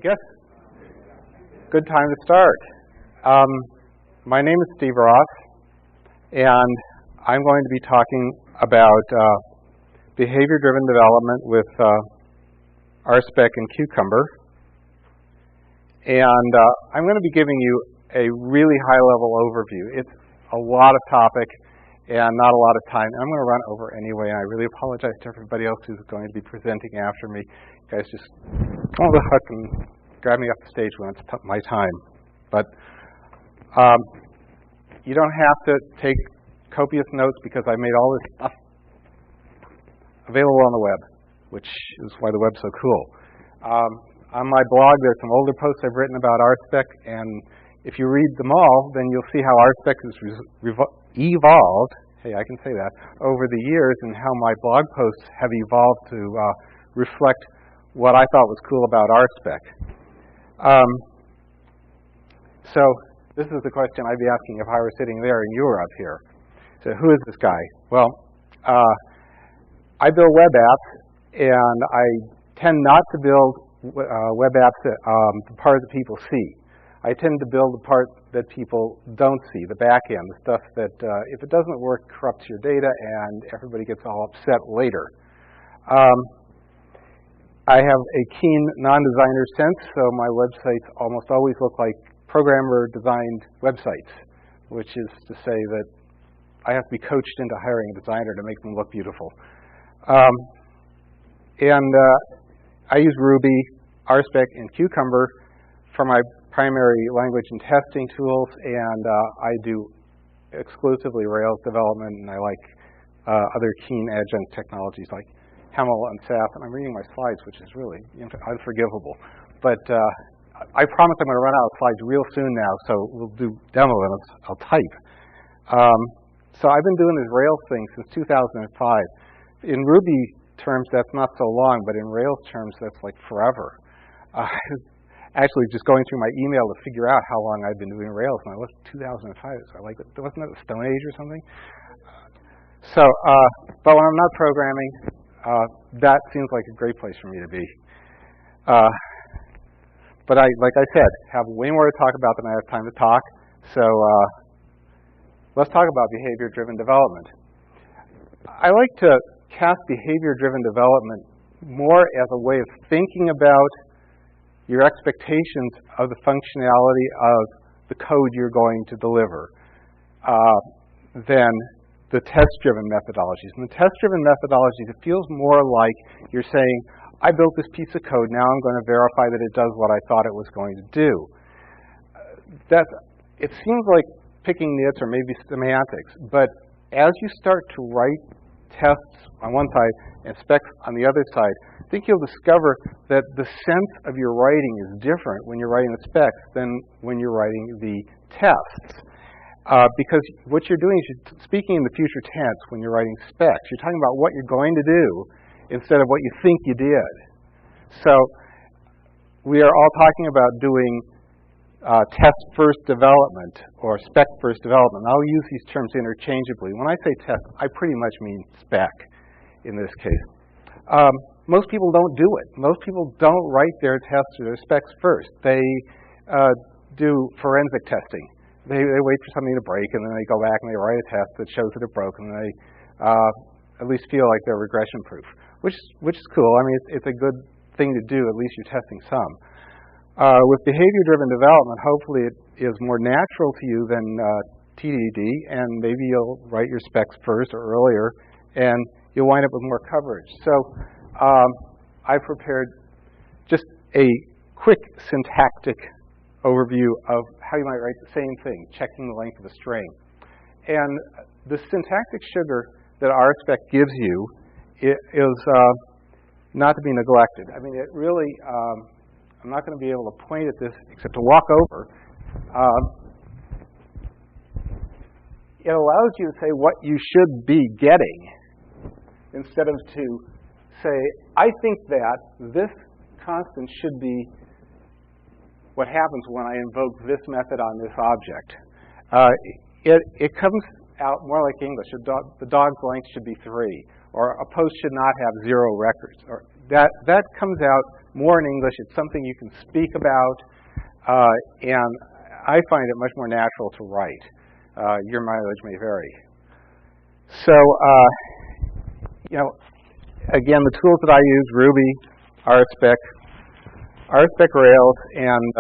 guess good time to start. My name is Steve Ross, and I'm going to be talking about behavior-driven development with rSpec and Cucumber. And I'm going to be giving you a really high-level overview. It's a lot of topic and not a lot of time. I'm going to run over anyway, and I really apologize to everybody else who's going to be presenting after me. You guys just go on the hook and grab me off the stage when it's my time. But you don't have to take copious notes because I made all this stuff available on the web, which is why the web's so cool. On my blog, there's some older posts I've written about rSpec, and if you read them all, then you'll see how rSpec has evolved, hey, I can say that, over the years, and how my blog posts have evolved to reflect what I thought was cool about rSpec. So this is the question I'd be asking if I were sitting there and you were up here. So who is this guy? Well, I build web apps, and I tend not to build web apps that the part that people see. I tend to build the part that people don't see, the back end, the stuff that if it doesn't work, corrupts your data, and everybody gets all upset later. I have a keen non-designer sense, so my websites almost always look like programmer-designed websites, which is to say that I have to be coached into hiring a designer to make them look beautiful. I use Ruby, rSpec, and Cucumber for my primary language and testing tools, and I do exclusively Rails development, and I like other keen adjunct technologies like Haml and SAS, and I'm reading my slides, which is really unforgivable. But I promise I'm going to run out of slides real soon now, so we'll do demo and I'll type. So I've been doing this Rails thing since 2005. In Ruby terms, that's not so long, but in Rails terms, that's like forever. Actually, just going through my email to figure out how long I've been doing Rails, and I looked at 2005, so wasn't that the Stone Age or something? So, but when I'm not programming, that seems like a great place for me to be. But like I said, have way more to talk about than I have time to talk. So let's talk about behavior-driven development. I like to cast behavior-driven development more as a way of thinking about your expectations of the functionality of the code you're going to deliver than the test-driven methodologies. In the test-driven methodologies, it feels more like you're saying, I built this piece of code, now I'm going to verify that it does what I thought it was going to do. It seems like picking nits or maybe semantics, but as you start to write tests on one side and specs on the other side, I think you'll discover that the sense of your writing is different when you're writing the specs than when you're writing the tests. Because what you're doing is you're speaking in the future tense when you're writing specs. You're talking about what you're going to do instead of what you think you did. So we are all talking about doing test-first development or spec-first development. I'll use these terms interchangeably. When I say test, I pretty much mean spec in this case. Most people don't do it. Most people don't write their tests or their specs first. They do forensic testing. They wait for something to break, and then they go back and they write a test that shows that it broke, and they at least feel like they're regression-proof, which is cool. I mean, it's a good thing to do. At least you're testing some. With behavior-driven development, hopefully it is more natural to you than TDD, and maybe you'll write your specs first or earlier, and you'll wind up with more coverage. So I prepared just a quick syntactic overview of how you might write the same thing, checking the length of a string. And the syntactic sugar that rSpec gives you is not to be neglected. I mean, it really, I'm not going to be able to point at this except to walk over. It allows you to say what you should be getting instead of to say, I think that this constant should be what happens when I invoke this method on this object. It comes out more like English. The dog's length should be 3, or a post should not have 0 records. Or that comes out more in English. It's something you can speak about, and I find it much more natural to write. Your mileage may vary. So, again, the tools that I use, Ruby, rSpec Rails, and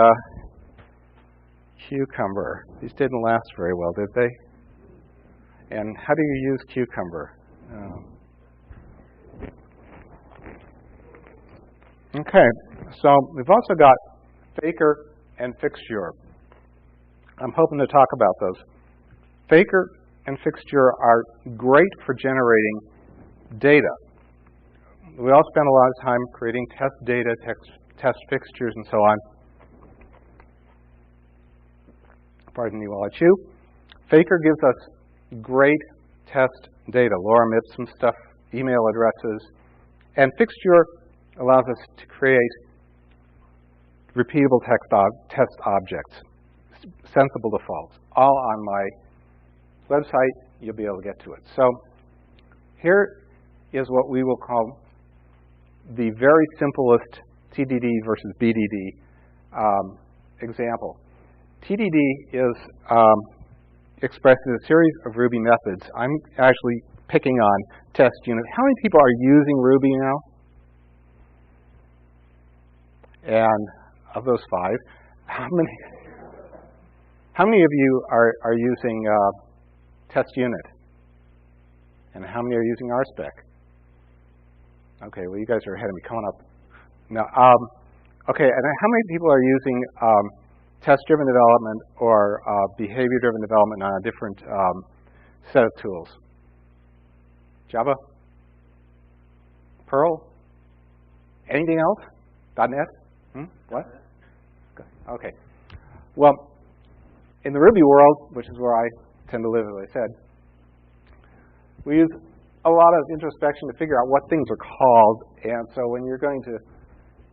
Cucumber. These didn't last very well, did they? And how do you use Cucumber? Okay, so we've also got Faker and Fixture. I'm hoping to talk about those. Faker and Fixture are great for generating data. We all spend a lot of time creating test data, test fixtures, and so on. Pardon me while I chew. Faker gives us great test data, lorem ipsum stuff, email addresses, and Fixture allows us to create repeatable test objects, sensible defaults, all on my website. You'll be able to get to it. So here is what we will call the very simplest TDD versus BDD example. TDD is expressed in a series of Ruby methods. I'm actually picking on test unit. How many people are using Ruby now? And of those 5, how many of you are using test unit? And how many are using rSpec? Okay, well, you guys are ahead of me. Come on up. Now, okay, and how many people are using test-driven development or behavior-driven development on a different set of tools? Java? Perl? Anything else? .NET? What? Okay. Well, in the Ruby world, which is where I tend to live, as I said, we use a lot of introspection to figure out what things are called. And so when you're going to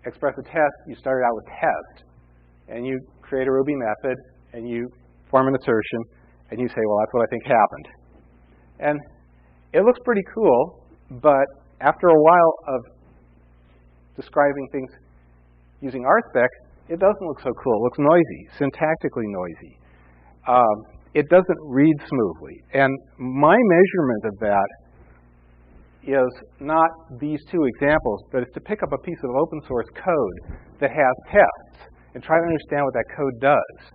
express a test, you start out with test. And you create a Ruby method, and you form an assertion, and you say, well, that's what I think happened. And it looks pretty cool, but after a while of describing things using rSpec, it doesn't look so cool. It looks noisy, syntactically noisy. It doesn't read smoothly. And my measurement of that is not these 2 examples, but it's to pick up a piece of open source code that has tests and try to understand what that code does.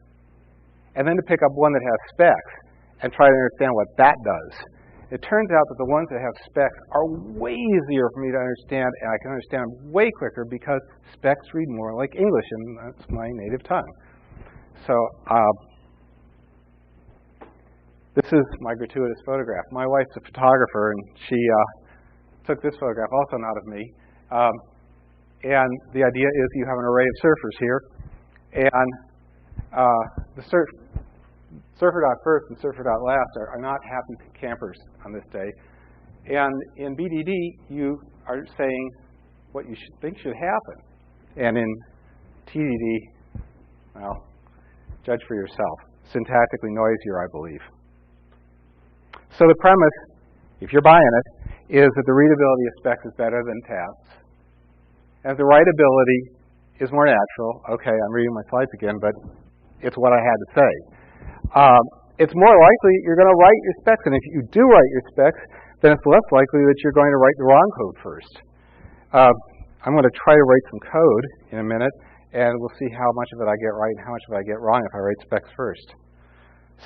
And then to pick up one that has specs and try to understand what that does. It turns out that the ones that have specs are way easier for me to understand, and I can understand them way quicker because specs read more like English, and that's my native tongue. So this is my gratuitous photograph. My wife's a photographer, and she took this photograph, also not of me. And the idea is you have an array of surfers here, and the surfer.first and surfer.last are not happy campers on this day. And in BDD, you are saying what you think should happen. And in TDD, well, judge for yourself. Syntactically noisier, I believe. So the premise, if you're buying it, is that the readability of specs is better than tests. And the writability is more natural. Okay, I'm reading my slides again, but it's what I had to say. It's more likely you're going to write your specs, and if you do write your specs, then it's less likely that you're going to write the wrong code first. I'm going to try to write some code in a minute, and we'll see how much of it I get right and how much of it I get wrong if I write specs first.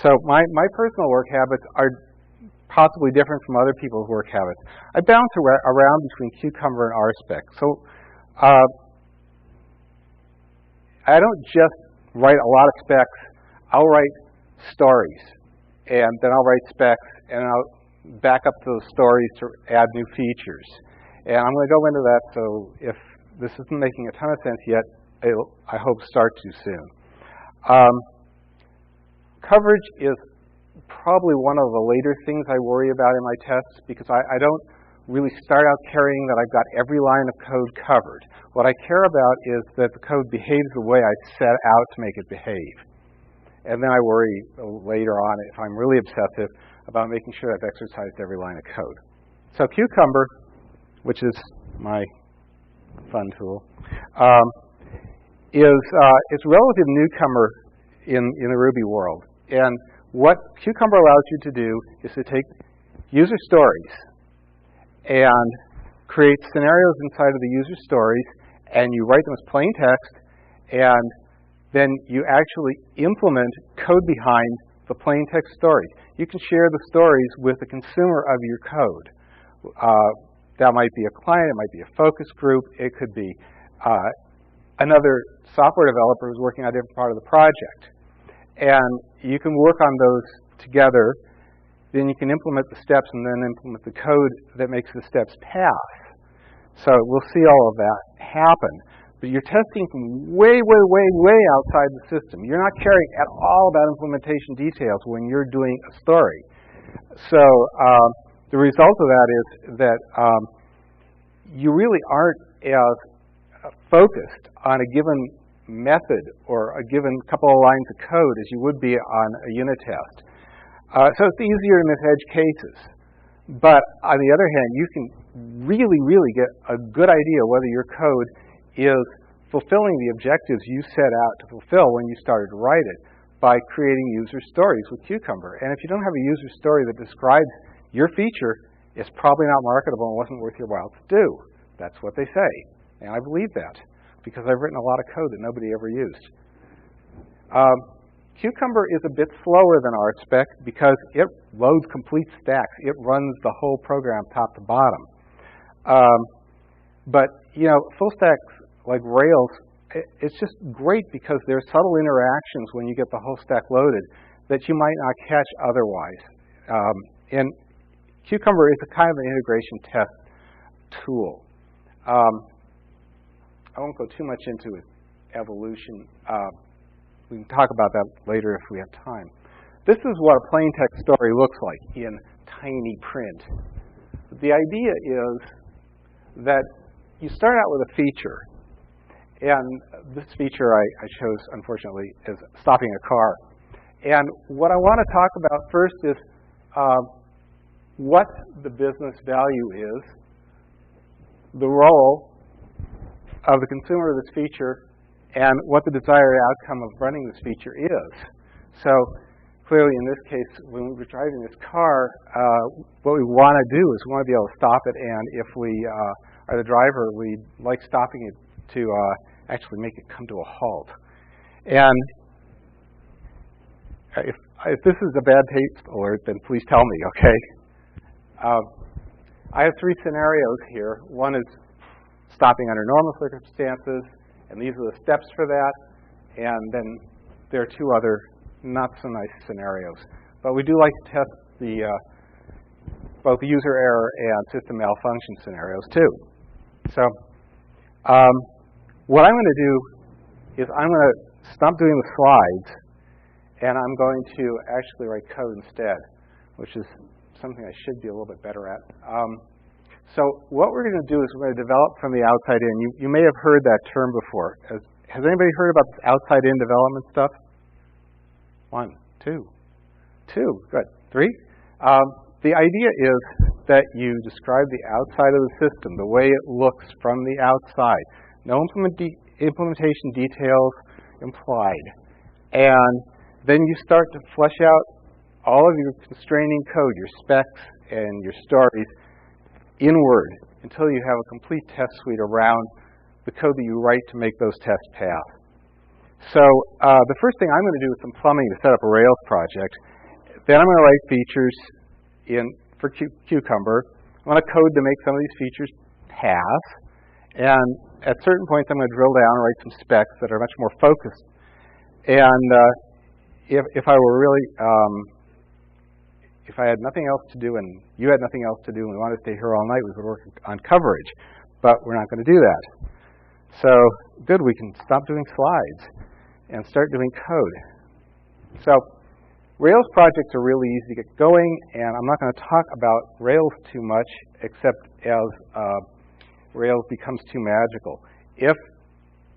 So my personal work habits are possibly different from other people's work habits. I bounce around between Cucumber and rSpec. So I don't just write a lot of specs. I'll write stories, and then I'll write specs, and I'll back up those stories to add new features. And I'm going to go into that, so if this isn't making a ton of sense yet, it'll, I hope, start to soon. Coverage is probably one of the later things I worry about in my tests, because I don't really start out caring that I've got every line of code covered. What I care about is that the code behaves the way I set out to make it behave. And then I worry later on, if I'm really obsessive, about making sure I've exercised every line of code. So Cucumber, which is my fun tool, it's a relative newcomer in the Ruby world. And what Cucumber allows you to do is to take user stories and create scenarios inside of the user stories, and you write them as plain text, and then you actually implement code behind the plain text stories. You can share the stories with the consumer of your code. That might be a client, it might be a focus group, it could be another software developer who's working on a different part of the project. And you can work on those together, then you can implement the steps and then implement the code that makes the steps pass. So we'll see all of that happen. But you're testing from way, way, way, way outside the system. You're not caring at all about implementation details when you're doing a story. So the result of that is that you really aren't as focused on a given method or a given couple of lines of code as you would be on a unit test. So it's easier to miss edge cases. But on the other hand, you can really, really get a good idea whether your code is fulfilling the objectives you set out to fulfill when you started to write it by creating user stories with Cucumber. And if you don't have a user story that describes your feature, it's probably not marketable and wasn't worth your while to do. That's what they say. And I believe that because I've written a lot of code that nobody ever used. Cucumber is a bit slower than rSpec because it loads complete stacks. It runs the whole program top to bottom. But you know, full stacks like Rails, it's just great because there's subtle interactions when you get the whole stack loaded that you might not catch otherwise. And Cucumber is a kind of an integration test tool. I won't go too much into its evolution. We can talk about that later if we have time. This is what a plain text story looks like in tiny print. The idea is that you start out with a feature. And this feature I chose, unfortunately, is stopping a car. And what I want to talk about first is what the business value is, the role of the consumer of this feature, and what the desired outcome of running this feature is. So clearly in this case, when we were driving this car, what we want to do is we want to be able to stop it, and if we are the driver, we like stopping it to actually make it come to a halt. And if this is a bad taste alert, then please tell me, okay? I have three scenarios here. One is stopping under normal circumstances, and these are the steps for that. And then there are two other not so nice scenarios. But we do like to test both the user error and system malfunction scenarios too. So what I'm going to do is I'm going to stop doing the slides, and I'm going to actually write code instead, which is something I should be a little bit better at. So what we're going to do is we're going to develop from the outside in. You may have heard that term before. Has anybody heard about this outside-in development stuff? 1, 2, good. 3. The idea is that you describe the outside of the system, the way it looks from the outside. No implementation details implied. And then you start to flesh out all of your constraining code, your specs and your stories inward until you have a complete test suite around the code that you write to make those tests pass. So the first thing I'm going to do is some plumbing to set up a Rails project. Then I'm going to write features for Cucumber. I want to code to make some of these features pass. And at certain points, I'm going to drill down and write some specs that are much more focused. And if I were really, if I had nothing else to do and you had nothing else to do and we wanted to stay here all night, we could work on coverage. But we're not going to do that. So good, we can stop doing slides and start doing code. So Rails projects are really easy to get going, and I'm not going to talk about Rails too much, except as Rails becomes too magical. If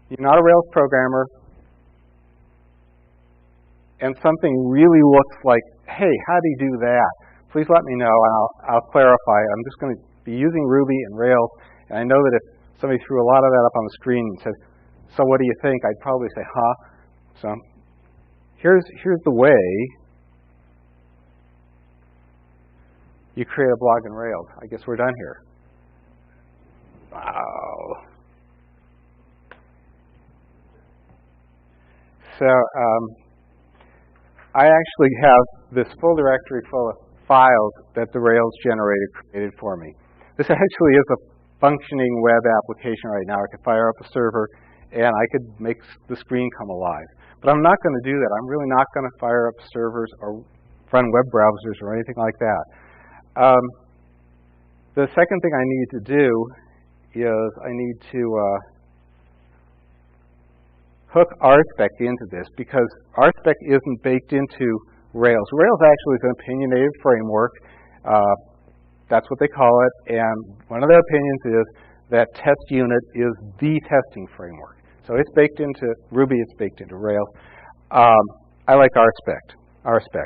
you're not a Rails programmer and something really looks like, hey, how do you do that? Please let me know, and I'll clarify. I'm just going to be using Ruby and Rails, and I know that if somebody threw a lot of that up on the screen and said, so what do you think? I'd probably say, huh? So here's the way you create a blog in Rails. I guess we're done here. Wow. So I actually have this full directory full of files that the Rails generator created for me. This actually is a functioning web application right now. I could fire up a server and I could make the screen come alive. But I'm not going to do that. I'm really not going to fire up servers or run web browsers or anything like that. The second thing I need to do is I need to hook rSpec into this, because rSpec isn't baked into Rails. Rails actually is an opinionated framework. That's what they call it. And one of their opinions is that test unit is the testing framework. So it's baked into Ruby. It's baked into Rails. I like rSpec.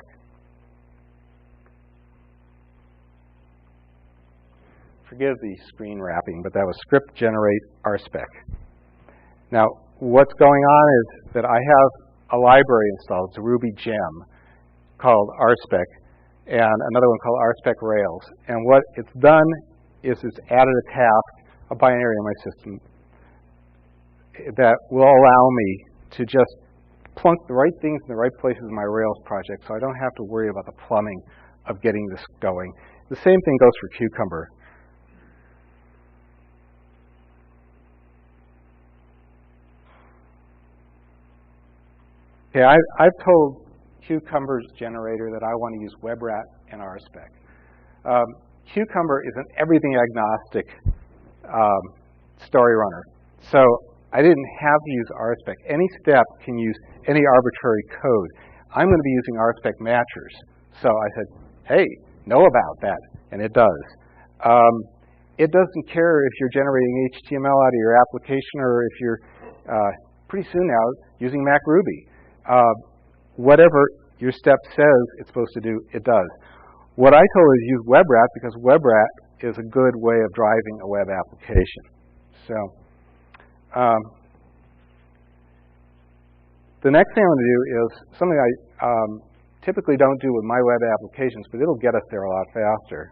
Forgive the screen wrapping, but that was script generate rSpec. Now, what's going on is that I have a library installed. It's a Ruby gem called rSpec, and another one called rSpec Rails. And what it's done is it's added a task, a binary in my system, that will allow me to just plunk the right things in the right places in my Rails project, so I don't have to worry about the plumbing of getting this going. The same thing goes for Cucumber. Okay, I've told Cucumber's generator that I want to use WebRat and rSpec. Cucumber is an everything agnostic story runner. So I didn't have to use rSpec. Any step can use any arbitrary code. I'm going to be using rSpec matchers. So I said, hey, know about that. And it does. It doesn't care if you're generating HTML out of your application or if you're pretty soon now using MacRuby. Whatever your step says it's supposed to do, it does. What I told is use WebRat, because WebRat is a good way of driving a web application. So the next thing I'm going to do is something I typically don't do with my web applications, but it'll get us there a lot faster.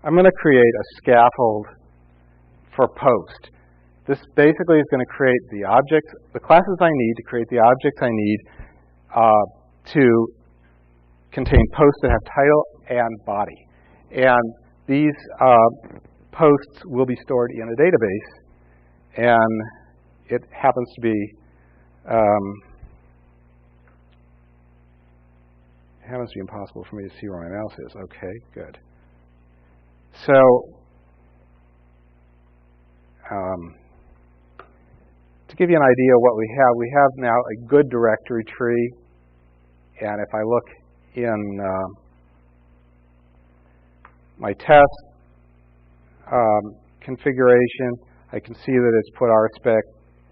I'm going to create a scaffold for post. This basically is going to create the objects, the classes I need to create the objects I need to contain posts that have title and body. And these posts will be stored in a database, and it happens to be impossible for me to see where my mouse is. Okay, good. So to give you an idea of what we have now a good directory tree. And if I look in my test configuration, I can see that it's put rSpec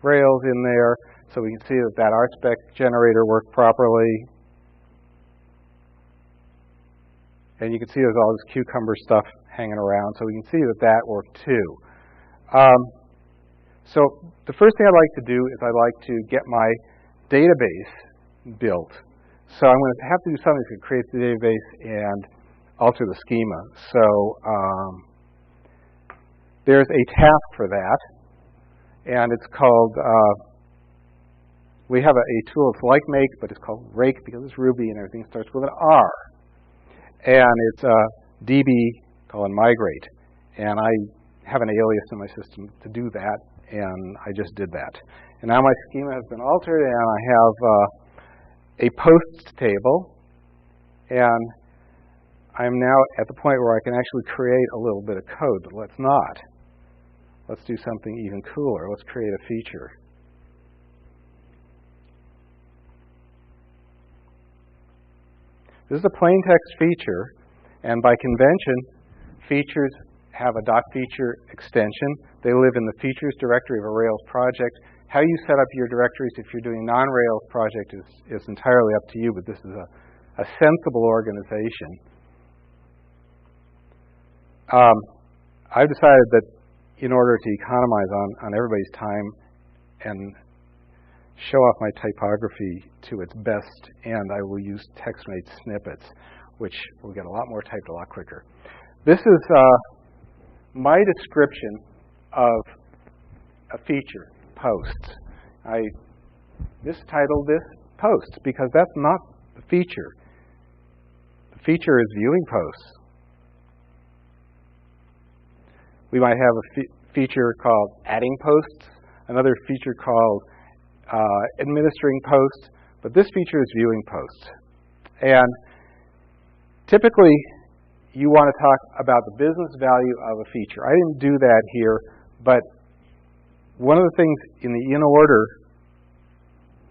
Rails in there. So we can see that that rSpec generator worked properly. And you can see there's all this Cucumber stuff hanging around, so we can see that that worked too. So the first thing I'd like to do is I'd like to get my database built. So I'm going to have to do something to create the database and alter the schema. So there's a task for that, and it's called, we have a tool that's like make, but it's called rake because it's Ruby and everything starts with an R. And it's db migrate. And I have an alias in my system to do that, and I just did that. And now my schema has been altered, and I have a posts table. And I'm now at the point where I can actually create a little bit of code, but let's not. Let's do something even cooler. Let's create a feature. This is a plain text feature, and by convention, features have a .feature extension. They live in the features directory of a Rails project. How you set up your directories if you're doing a non-Rails project is entirely up to you, but this is a sensible organization. I've decided that in order to economize on everybody's time and show off my typography to its best end, I will use text-made snippets, which will get a lot more typed a lot quicker. This is my description of a feature, posts. I mistitled this posts because that's not the feature. The feature is viewing posts. We might have a feature called adding posts, another feature called administering posts, but this feature is viewing posts. And typically, you want to talk about the business value of a feature. I didn't do that here, but one of the things in the in order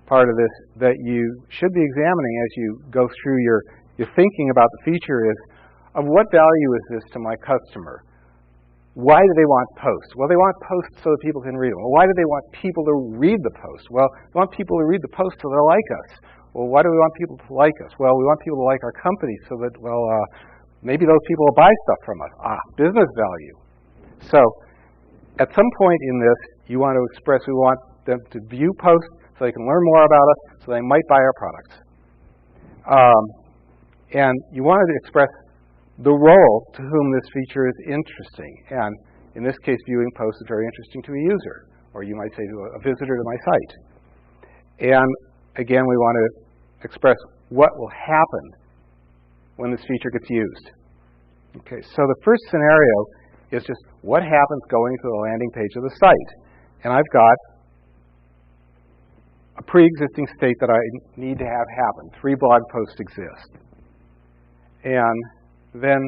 part of this that you should be examining as you go through your thinking about the feature is, of what value is this to my customer? Why do they want posts? Well, they want posts so that people can read them. Well, why do they want people to read the post? Well, they want people to read the post so they'll like us. Well, why do we want people to like us? Well, we want people to like our company so that, maybe those people will buy stuff from us. Business value. So, at some point in this, you want to express, we want them to view posts so they can learn more about us, so they might buy our products. And you wanted to express the role to whom this feature is interesting. And in this case, viewing posts is very interesting to a user, or you might say to a visitor to my site. And again, we want to express what will happen when this feature gets used. Okay, so the first scenario is just what happens going to the landing page of the site. And I've got a pre-existing state that I need to have happen. 3 blog posts exist. And then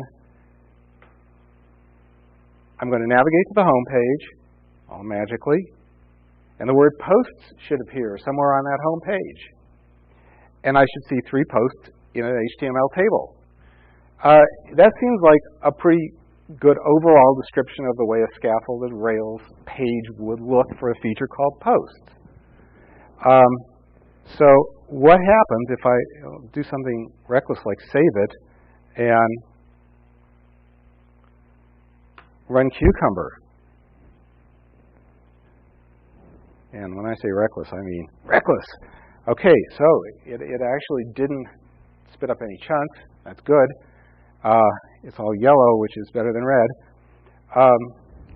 I'm going to navigate to the home page, all magically, and the word posts should appear somewhere on that home page. And I should see 3 posts in an HTML table. That seems like a pretty good overall description of the way a scaffolded Rails page would look for a feature called posts. So what happens if I do something reckless like save it and run Cucumber? And when I say reckless, I mean reckless. Okay, so it actually didn't spit up any chunks. That's good. It's all yellow, which is better than red.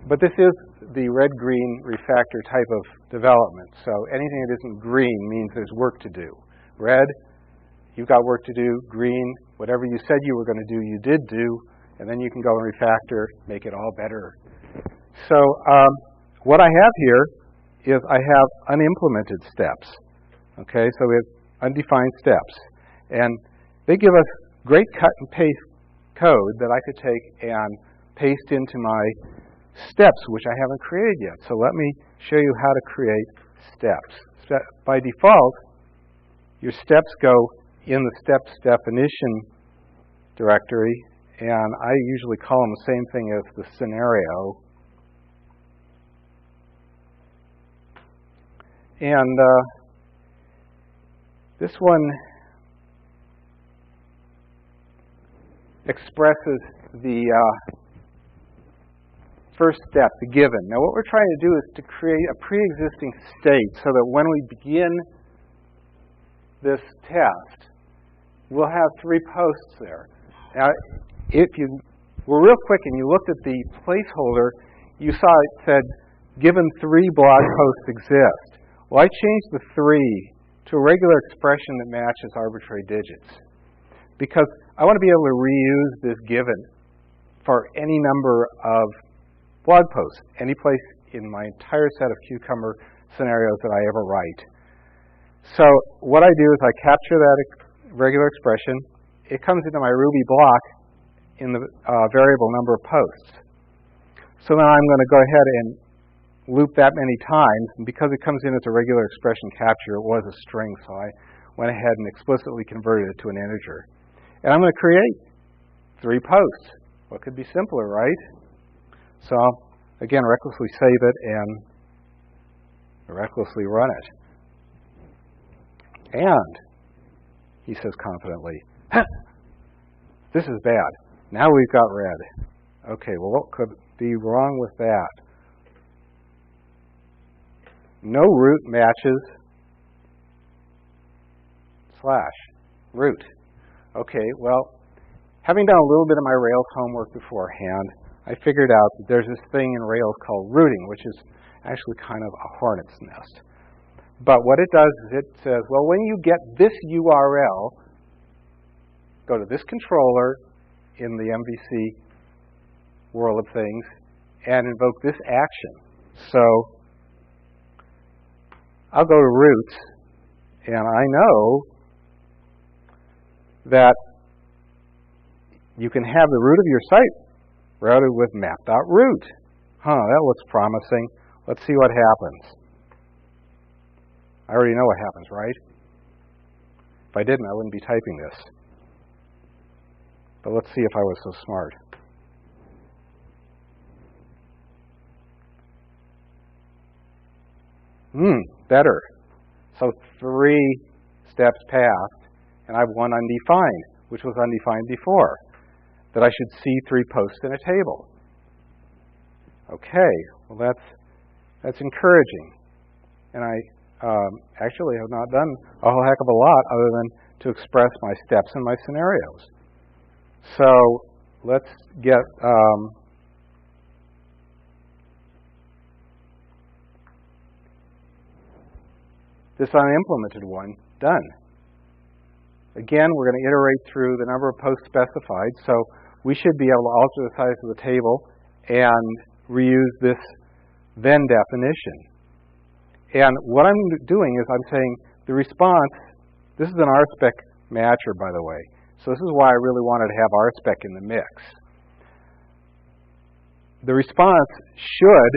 But this is the red-green refactor type of development. So anything that isn't green means there's work to do. Red, you've got work to do. Green, whatever you said you were going to do, you did do. And then you can go and refactor, make it all better. So what I have here is I have unimplemented steps. Okay, so we have undefined steps. And they give us great cut and paste code that I could take and paste into my steps, which I haven't created yet. So let me show you how to create steps. By default, your steps go in the steps definition directory, and I usually call them the same thing as the scenario. And this one expresses the first step, the given. Now what we're trying to do is to create a pre-existing state so that when we begin this test, we'll have 3 posts there. Now, if you were real quick and you looked at the placeholder, you saw it said, given 3 blog posts exist. Well, I changed the 3 to a regular expression that matches arbitrary digits, because I want to be able to reuse this given for any number of blog posts, any place in my entire set of Cucumber scenarios that I ever write. So what I do is I capture that regular expression. It comes into my Ruby block in the variable number of posts. So now I'm going to go ahead and loop that many times, and because it comes in as a regular expression capture, it was a string, so I went ahead and explicitly converted it to an integer. And I'm going to create 3 posts. What could be simpler, right? So I'll, again, recklessly save it and recklessly run it. And, he says confidently, this is bad. Now we've got red. Okay, well, what could be wrong with that? No root matches / root. Okay, well, having done a little bit of my Rails homework beforehand, I figured out that there's this thing in Rails called rooting, which is actually kind of a hornet's nest. But what it does is it says, well, when you get this URL, go to this controller in the MVC world of things and invoke this action. So I'll go to roots, and I know that you can have the root of your site routed with map.root. That looks promising. Let's see what happens. I already know what happens, right? If I didn't, I wouldn't be typing this. But let's see if I was so smart. Better. So 3 steps passed, and I have 1 undefined, which was undefined before, that I should see 3 posts in a table. Okay, well that's encouraging. And I actually have not done a whole heck of a lot other than to express my steps and my scenarios. So let's get this unimplemented one done. Again, we're going to iterate through the number of posts specified, so we should be able to alter the size of the table and reuse this then definition. And what I'm doing is I'm saying the response, this is an rSpec matcher, by the way, so this is why I really wanted to have rSpec in the mix. The response should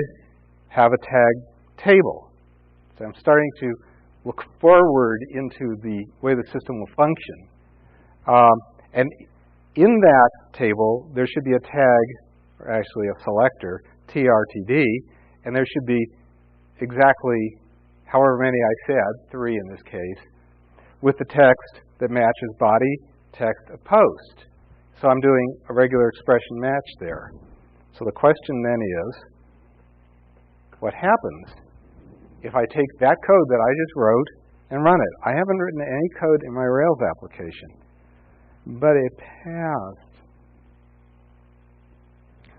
have a tag table. So I'm starting to look forward into the way the system will function. And in that table, there should be a tag, or actually a selector, trtd, and there should be exactly however many I said, 3 in this case, with the text that matches body text of post. So I'm doing a regular expression match there. So the question then is, what happens if I take that code that I just wrote and run it? I haven't written any code in my Rails application, but it passed.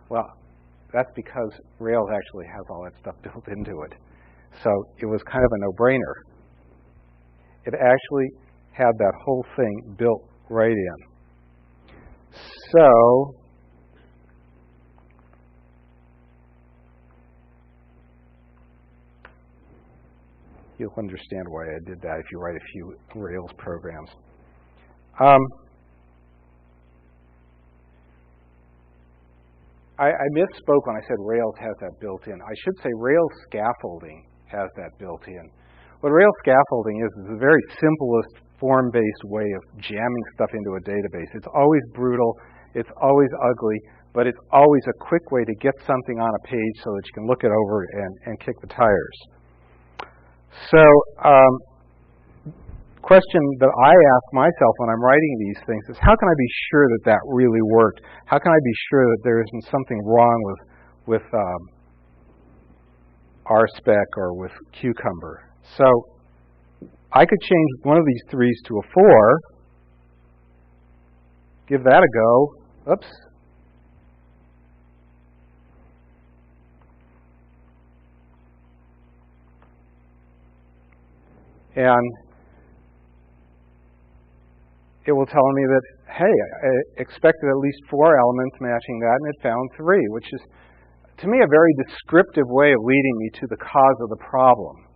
Well, that's because Rails actually has all that stuff built into it. So it was kind of a no-brainer. It actually had that whole thing built right in. So you'll understand why I did that if you write a few Rails programs. I misspoke when I said Rails has that built in. I should say Rails scaffolding has that built in. What Rails scaffolding is the very simplest form-based way of jamming stuff into a database. It's always brutal, it's always ugly, but it's always a quick way to get something on a page so that you can look it over and kick the tires. So, question that I ask myself when I'm writing these things is, how can I be sure that that really worked? How can I be sure that there isn't something wrong with rSpec or with Cucumber? So I could change one of these 3s to a 4, give that a go. Oops. And it will tell me that, hey, I expected at least 4 elements matching that, and it found 3, which is, to me, a very descriptive way of leading me to the cause of the problem.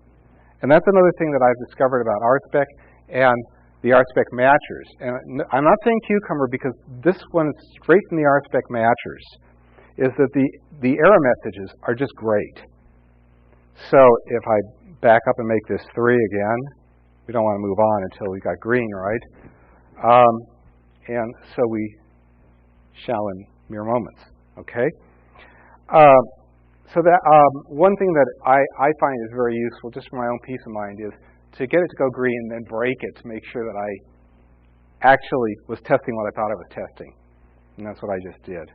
And that's another thing that I've discovered about rSpec and the rSpec matchers. And I'm not saying Cucumber because this one is straight from the rSpec matchers, is that the error messages are just great. So if I back up and make this 3 again, we don't want to move on until we got green, right? And so we shall in mere moments, okay? So that one thing that I find is very useful, just for my own peace of mind, is to get it to go green and then break it to make sure that I actually was testing what I thought I was testing. And that's what I just did.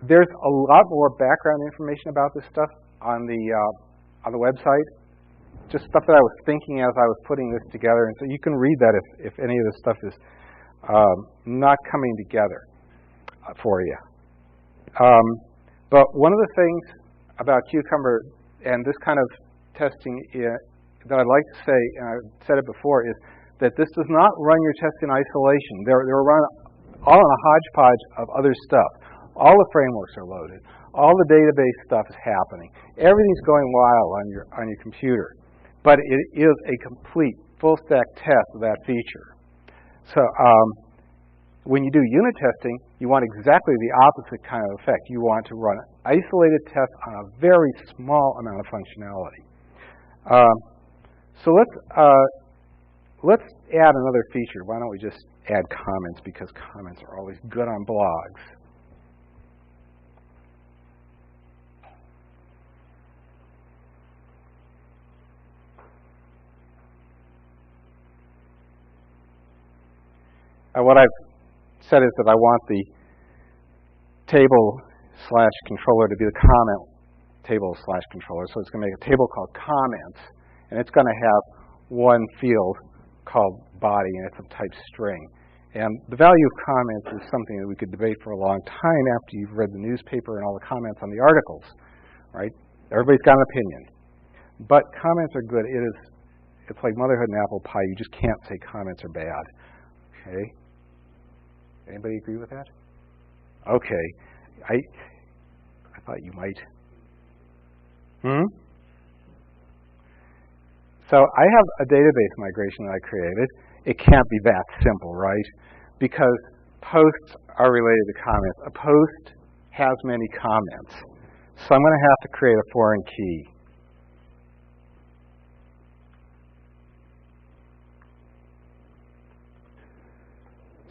There's a lot more background information about this stuff on the website. Just stuff that I was thinking as I was putting this together, and so you can read that if any of this stuff is not coming together for you. But one of the things about Cucumber and this kind of testing that I'd like to say, and I've said it before, is that this does not run your tests in isolation. They're run all in a hodgepodge of other stuff. All the frameworks are loaded. All the database stuff is happening. Everything's going wild on your computer. But it is a complete full-stack test of that feature. So when you do unit testing, you want exactly the opposite kind of effect. You want to run isolated tests on a very small amount of functionality. So let's add another feature. Why don't we just add comments, because comments are always good on blogs. What I've said is that I want the table/controller to be the comment table/controller. So it's going to make a table called comments, and it's going to have one field called body, and it's of type string. And the value of comments is something that we could debate for a long time after you've read the newspaper and all the comments on the articles, right? Everybody's got an opinion. But comments are good. It's like motherhood and apple pie. You just can't say comments are bad. Okay? Anybody agree with that? Okay. I thought you might. So I have a database migration that I created. It can't be that simple, right? Because posts are related to comments. A post has many comments. So I'm going to have to create a foreign key.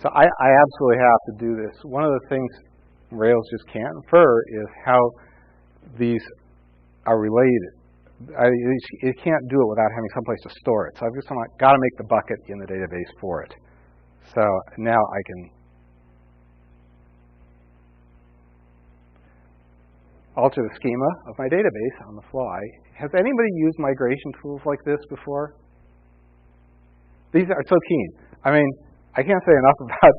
So I absolutely have to do this. One of the things Rails just can't infer is how these are related. It can't do it without having someplace to store it. So I've just got to make the bucket in the database for it. So now I can alter the schema of my database on the fly. Has anybody used migration tools like this before? These are so keen. I mean, I can't say enough about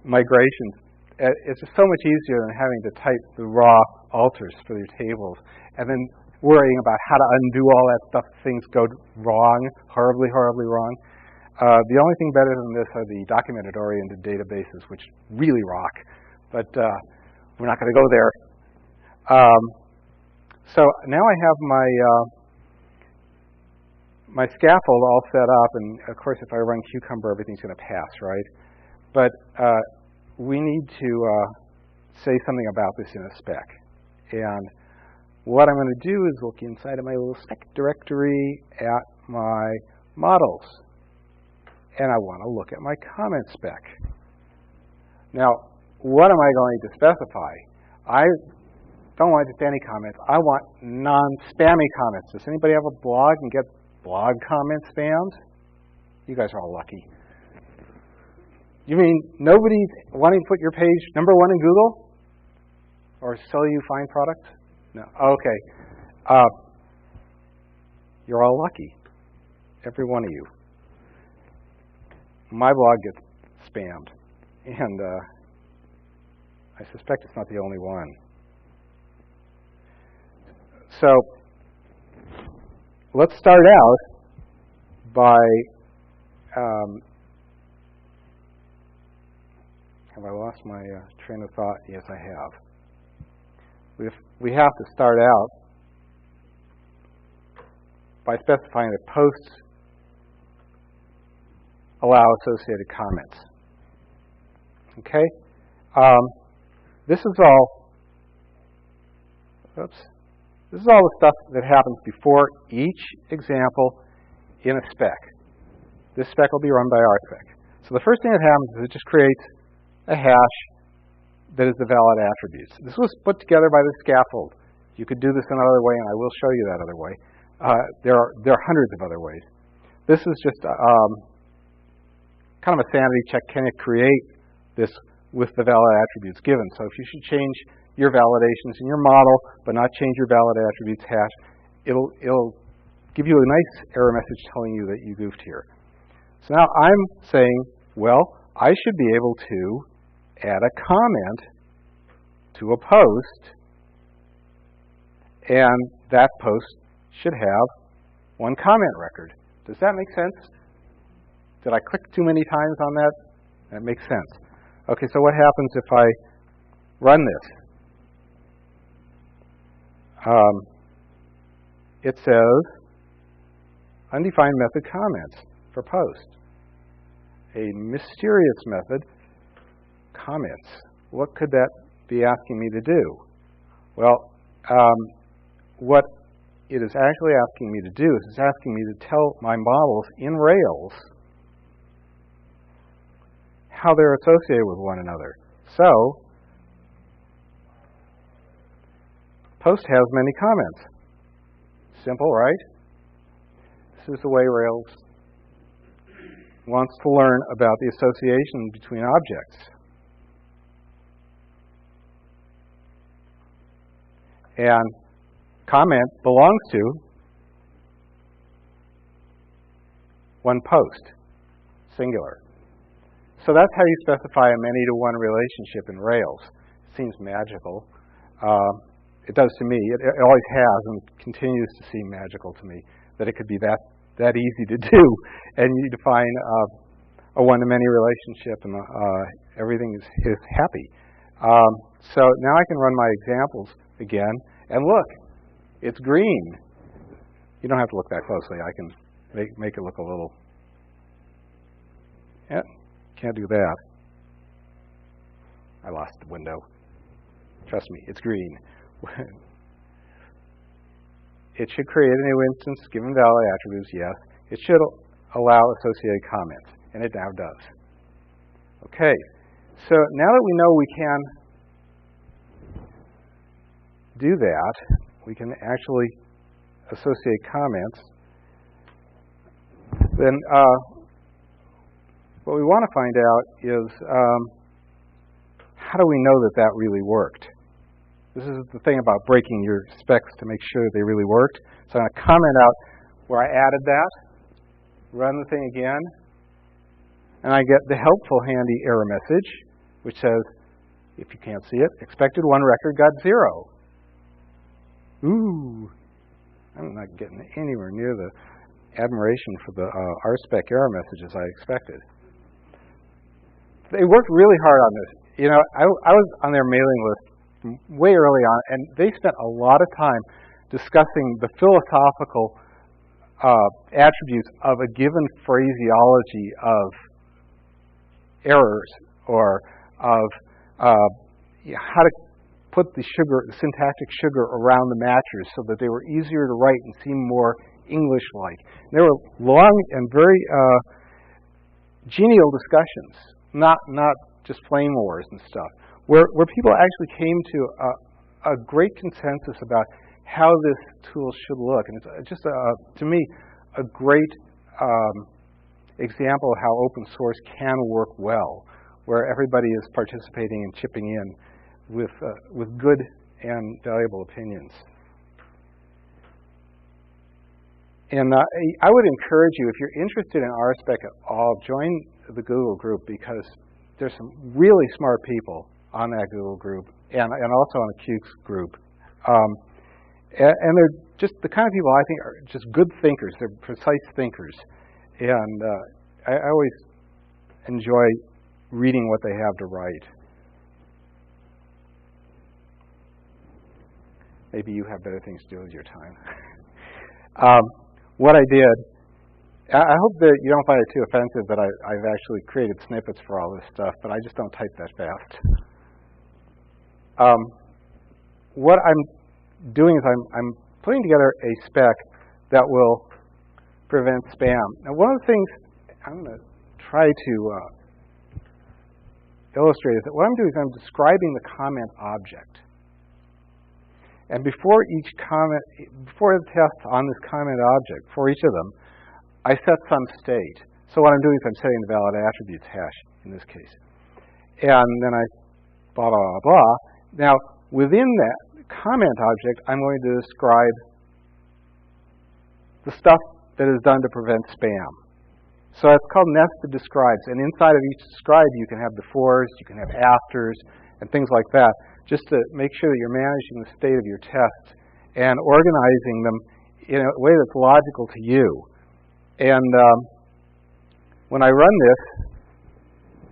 migrations. It's just so much easier than having to type the raw alters for your tables and then worrying about how to undo all that stuff if things go wrong, horribly, horribly wrong. The only thing better than this are the documented-oriented databases, which really rock. But we're not going to go there. So now I have my scaffold all set up, and of course if I run Cucumber, everything's going to pass, right? But we need to say something about this in a spec. And what I'm going to do is look inside of my little spec directory at my models. And I want to look at my comment spec. Now, what am I going to specify? I don't want just any comments. I want non-spammy comments. Does anybody have a blog and get blog comments spammed? You guys are all lucky. You mean nobody's wanting to put your page #1 in Google? Or sell you fine products? No. Okay. You're all lucky. Every one of you. My blog gets spammed. And I suspect it's not the only one. So let's start out by have I lost my train of thought? Yes, I have. We have to start out by specifying that posts allow associated comments. Okay? This is all the stuff that happens before each example in a spec. This spec will be run by rSpec. So the first thing that happens is it just creates a hash that is the valid attributes. This was put together by the scaffold. You could do this another way, and I will show you that other way. There are hundreds of other ways. This is just kind of a sanity check. Can it create this with the valid attributes given? So if you should change your validations in your model, but not change your valid attributes hash, it'll give you a nice error message telling you that you goofed here. So now I'm saying, well, I should be able to add a comment to a post, and that post should have one comment record. Does that make sense? Did I click too many times on that? That makes sense. Okay, so what happens if I run this? It says undefined method comments for post. A mysterious method comments. What could that be asking me to do? Well, what it is actually asking me to do is it's asking me to tell my models in Rails how they're associated with one another. So, post has many comments. Simple, right? This is the way Rails wants to learn about the association between objects. And comment belongs to one post, singular. So that's how you specify a many-to-one relationship in Rails. It seems magical. It does to me. It always has and continues to seem magical to me that it could be that easy to do. And you define a one-to-many relationship and everything is happy. So now I can run my examples again. And look, it's green. You don't have to look that closely. I can make it look a little... Yeah, can't do that. I lost the window. Trust me, it's green. It should create a new instance given valid attributes, yes. It should allow associated comments, and it now does. Okay, so now that we know we can do that, we can actually associate comments, then what we want to find out is how do we know that that really worked? This is the thing about breaking your specs to make sure they really worked. So I'm going to comment out where I added that, run the thing again, and I get the helpful handy error message, which says, if you can't see it, expected one record got 0. Ooh, I'm not getting anywhere near the admiration for the rSpec error messages I expected. They worked really hard on this. You know, I was on their mailing list way early on, and they spent a lot of time discussing the philosophical attributes of a given phraseology of errors, or of how to put the syntactic sugar around the matchers so that they were easier to write and seem more English-like. There were long and very genial discussions, not just flame wars and stuff, where people actually came to a great consensus about how this tool should look. And it's just, to me, a great example of how open source can work well, where everybody is participating and chipping in with good and valuable opinions. And I would encourage you, if you're interested in rSpec at all, join the Google group, because there's some really smart people on that Google group, and also on the Qs group. And they're just the kind of people I think are just good thinkers. They're precise thinkers. And I always enjoy reading what they have to write. Maybe you have better things to do with your time. What I did, I hope that you don't find it too offensive that I've actually created snippets for all this stuff, but I just don't type that fast. What I'm doing is I'm putting together a spec that will prevent spam. Now, one of the things I'm going to try to illustrate is that what I'm doing is I'm describing the comment object. And before the test on this comment object, for each of them, I set some state. So what I'm doing is I'm setting the valid attributes hash in this case. And then I blah, blah, blah, blah. Now, within that comment object, I'm going to describe the stuff that is done to prevent spam. So it's called nested describes. And inside of each describe, you can have befores, you can have afters, and things like that, just to make sure that you're managing the state of your tests and organizing them in a way that's logical to you. And when I run this,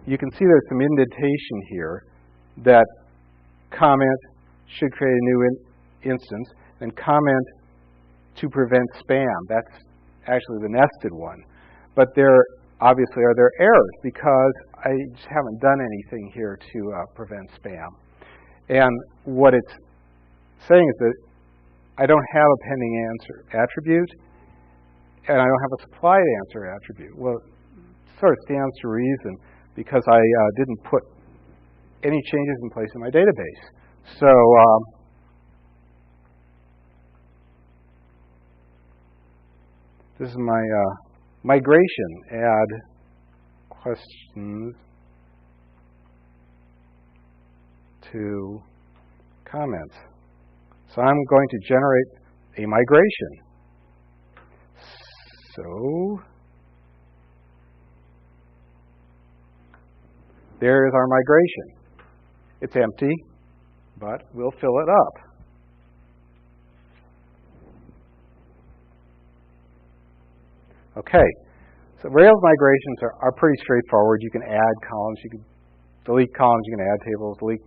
you can see there's some indentation here that comment should create a new instance, and comment to prevent spam. That's actually the nested one. But there obviously are there errors because I just haven't done anything here to prevent spam. And what it's saying is that I don't have a pending answer attribute, and I don't have a supplied answer attribute. Well, it sort of stands to reason because I didn't put any changes in place in my database. So this is my migration. Add questions to comments. So I'm going to generate a migration. So there is our migration. It's empty, but we'll fill it up. Okay, so Rails migrations are pretty straightforward. You can add columns, you can delete columns, you can add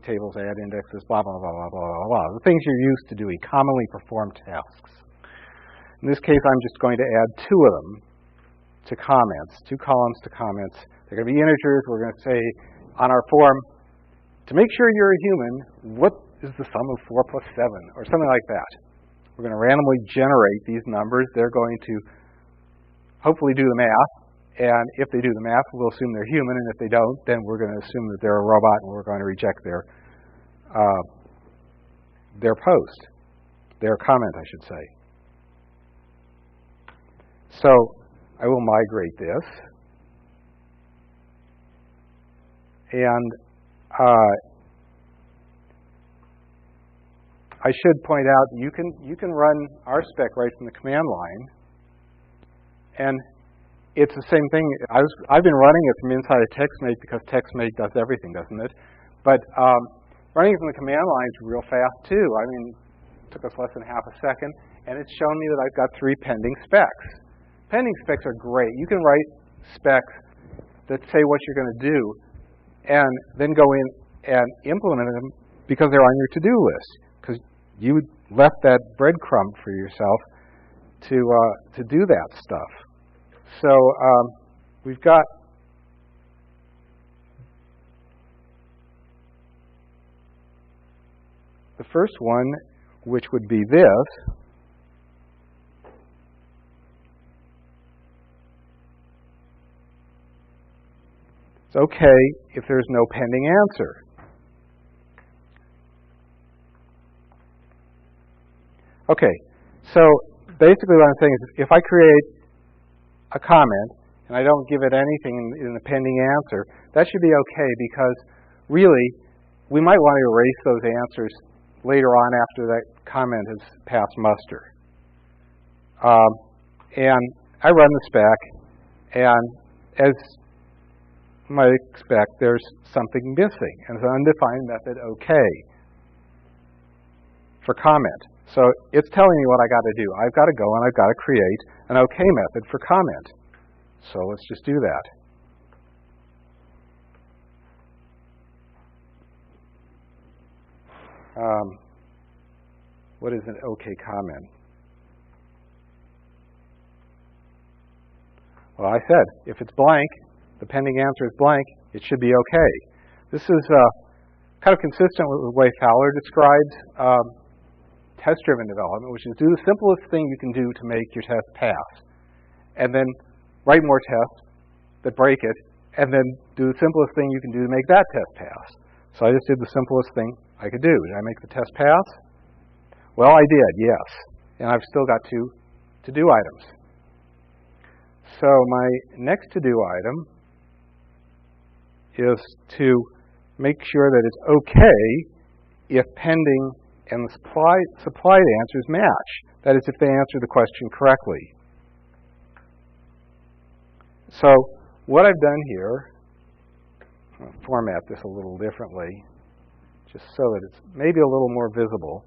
tables, add indexes, blah, blah, blah, blah, blah, blah, blah. The things you're used to doing, commonly performed tasks. In this case, I'm just going to add two of them to comments, two columns to comments. They're going to be integers. We're going to say on our form, to make sure you're a human, what is the sum of 4 plus 7, or something like that. We're going to randomly generate these numbers. They're going to hopefully do the math. And if they do the math, we'll assume they're human. And if they don't, then we're going to assume that they're a robot, and we're going to reject their post, their comment, I should say. So I will migrate this. And I should point out you can run rSpec right from the command line, and it's the same thing. I've been running it from inside of TextMate because TextMate does everything, doesn't it? But running it from the command line is real fast too. I mean, it took us less than half a second, and it's shown me that I've got 3 pending specs. Pending specs are great. You can write specs that say what you're going to do, and then go in and implement them because they're on your to-do list, because you left that breadcrumb for yourself to do that stuff. So we've got the first one, which would be this. It's okay if there's no pending answer. Okay, so basically what I'm saying is if I create a comment and I don't give it anything in the pending answer, that should be okay because really we might want to erase those answers later on after that comment has passed muster. And I run the spec, and as you might expect, there's something missing, and it's an undefined method OK for comment. So it's telling me what I got to do. I've got to go and I've got to create an OK method for comment. So let's just do that. What is an OK comment? Well, I said if it's blank, the pending answer is blank, it should be OK. This is kind of consistent with the way Fowler describes test-driven development, which is do the simplest thing you can do to make your test pass, and then write more tests that break it, and then do the simplest thing you can do to make that test pass. So I just did the simplest thing I could do. Did I make the test pass? Well, I did, yes. And I've still got two to-do items. So my next to-do item is to make sure that it's okay if pending and the supplied answers match. That is, if they answer the question correctly. So what I've done here, I'll format this a little differently, just so that it's maybe a little more visible.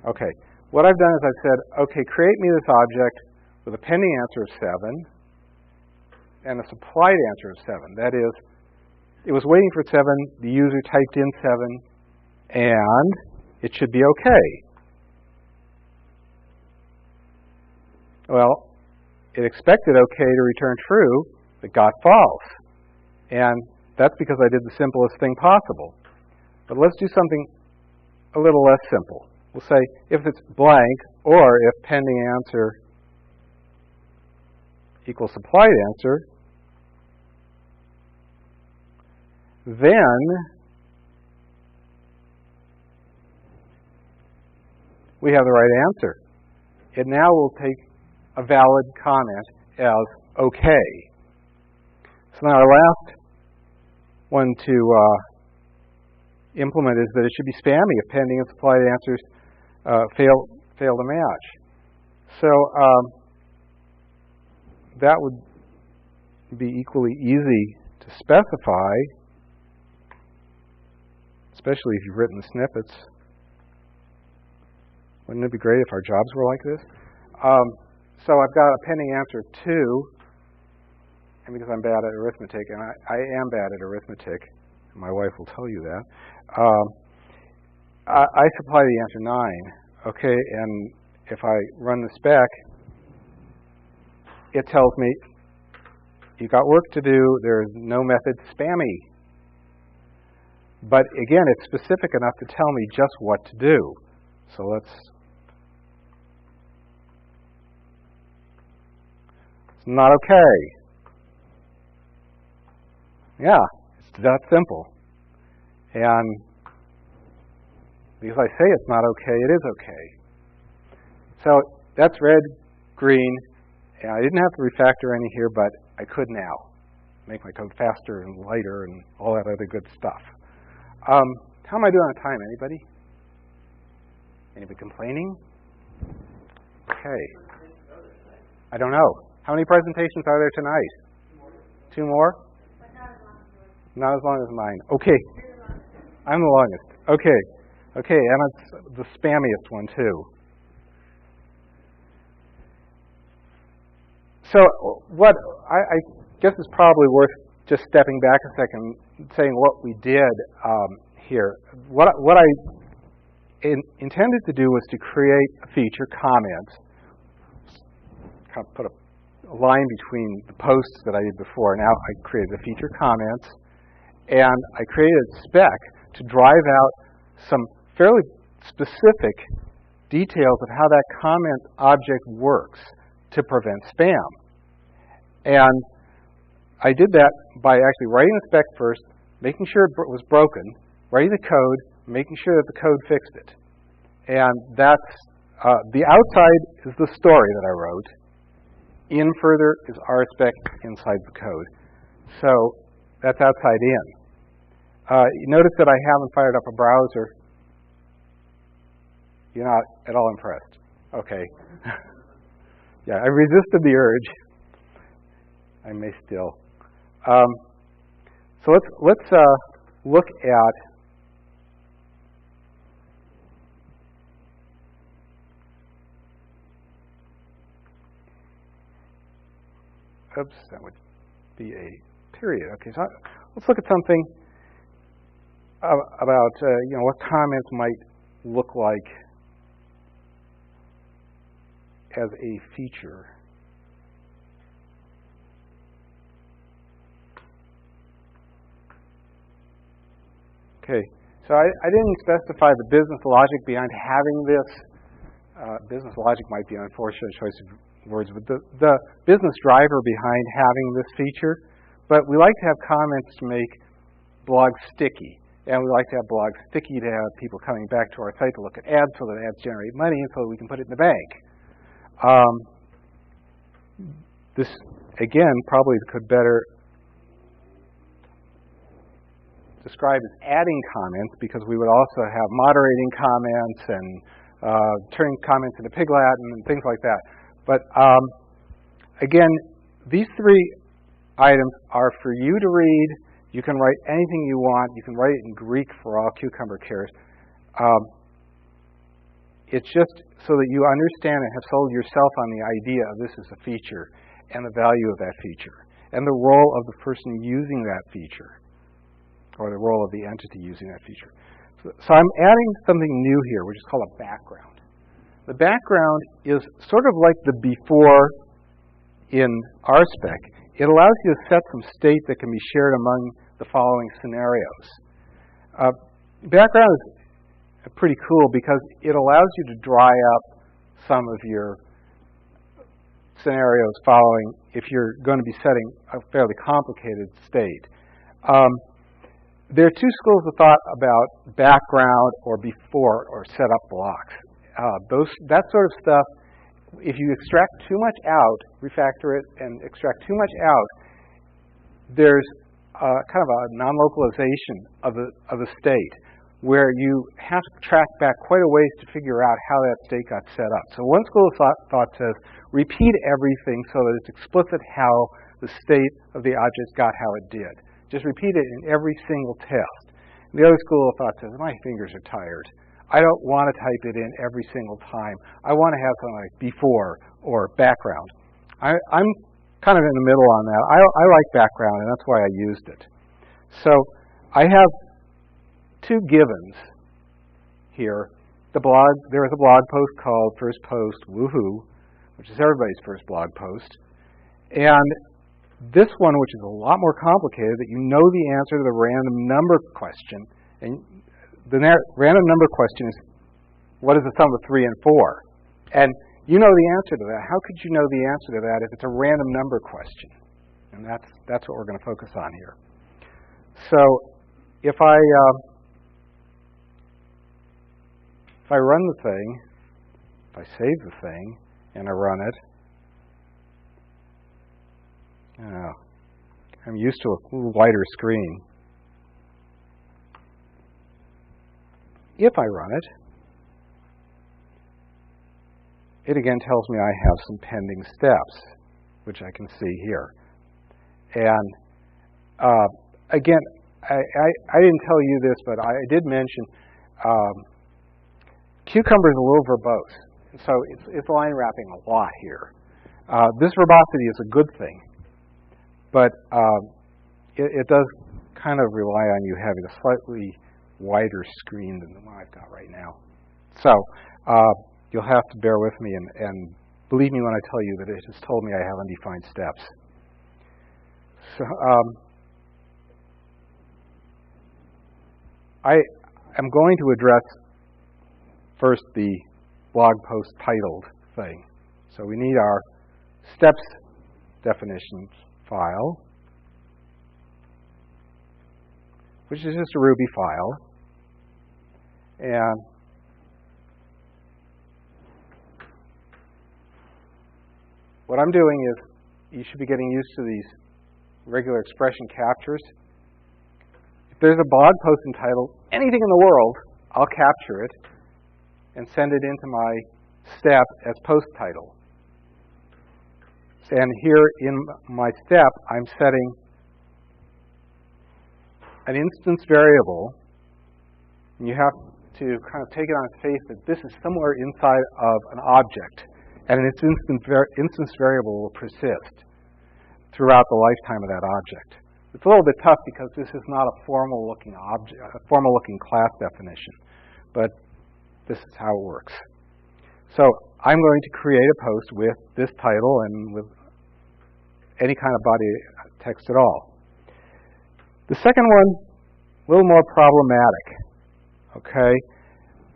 Okay, what I've done is I've said, okay, create me this object with a pending answer of 7 and a supplied answer of 7. That is, it was waiting for 7, the user typed in 7, and it should be okay. Well, it expected okay to return true, but got false. And that's because I did the simplest thing possible. But let's do something a little less simple. We'll say if it's blank, or if pending answer equals supplied answer, then we have the right answer. It now will take a valid comment as okay. So now our last one to implement is that it should be spammy if pending and supplied answers fail to match. So that would be equally easy to specify, especially if you've written the snippets. Wouldn't it be great if our jobs were like this? So I've got a pending answer of 2, and because I'm bad at arithmetic, and I am bad at arithmetic, my wife will tell you that, I supply the answer 9, okay, and if I run the spec, it tells me you've got work to do, there's no method spammy. But again, it's specific enough to tell me just what to do. So let's, it's not okay. Yeah, it's that simple. And because I say it's not okay, it is okay. So that's red, green, and I didn't have to refactor any here, but I could now. Make my code faster and lighter and all that other good stuff. How am I doing on time? Anybody? Anybody complaining? Okay. I don't know. How many presentations are there tonight? 2 more? Not as long as mine. Okay. I'm the longest. Okay. Okay, and it's the spammiest one too. So what I guess it's probably worth just stepping back a second, saying what we did here. What I intended to do was to create a feature, comments, kind of put a line between the posts that I did before. Now I created a feature, comments, and I created a spec to drive out some fairly specific details of how that comment object works to prevent spam. And I did that by actually writing the spec first, making sure it was broken, writing the code, making sure that the code fixed it. And that's, the outside is the story that I wrote. In further is rSpec inside the code. So that's outside in. You notice that I haven't fired up a browser. You're not at all impressed. Okay. Yeah, I resisted the urge. I may still. So let's look at oops, that would be a period. Okay, so let's look at something about what comments might look like as a feature. Okay, so I didn't specify the business logic behind having this business logic might be an unfortunate choice of words, but the business driver behind having this feature. But we like to have comments to make blogs sticky. And we like to have blogs sticky to have people coming back to our site to look at ads so that ads generate money and so that we can put it in the bank. This, again, probably could better describe as adding comments, because we would also have moderating comments and turning comments into Piglet and things like that. But again, these three items are for you to read. You can write anything you want. You can write it in Greek for all cucumber cares. It's just so that you understand and have sold yourself on the idea of this as a feature and the value of that feature and the role of the person using that feature, or the role of the entity using that feature. So I'm adding something new here, which is called a background. The background is sort of like the before in rSpec. It allows you to set some state that can be shared among the following scenarios. Background is pretty cool because it allows you to dry up some of your scenarios following if you're going to be setting a fairly complicated state. There are two schools of thought about background or before or setup blocks. That sort of stuff, if you extract too much out, refactor it and extract too much out, there's kind of a non-localization of the state where you have to track back quite a ways to figure out how that state got set up. So one school of thought says repeat everything so that it's explicit how the state of the object got how it did. Just repeat it in every single test. The other school of thought says, my fingers are tired. I don't want to type it in every single time. I want to have something like before or background. I'm kind of in the middle on that. I like background, and that's why I used it. So I have two givens here. There is a blog post called First Post Woohoo, which is everybody's first blog post. And this one, which is a lot more complicated, that you know the answer to the random number question. And the random number question is, what is the sum of 3 and 4? And you know the answer to that. How could you know the answer to that if it's a random number question? And that's what we're going to focus on here. So if I run the thing, if I save the thing and I run it, I'm used to a little wider screen. If I run it, it again tells me I have some pending steps, which I can see here. And again, I didn't tell you this, but I did mention Cucumber is a little verbose. So it's line wrapping a lot here. This verbosity is a good thing, but it does kind of rely on you having a slightly wider screen than the one I've got right now. So you'll have to bear with me and believe me when I tell you that it has told me I have undefined steps. So I am going to address first the blog post titled thing. So we need our steps definitions file, which is just a Ruby file. And what I'm doing is, you should be getting used to these regular expression captures. If there's a blog post entitled anything in the world, I'll capture it and send it into my step as post title. And here in my step, I'm setting an instance variable. And you have to kind of take it on its face that this is somewhere inside of an object. And its instance variable will persist throughout the lifetime of that object. It's a little bit tough because this is not a formal-looking object, a formal-looking class definition, but this is how it works. So I'm going to create a post with this title and with any kind of body text at all. The second one, a little more problematic. Okay,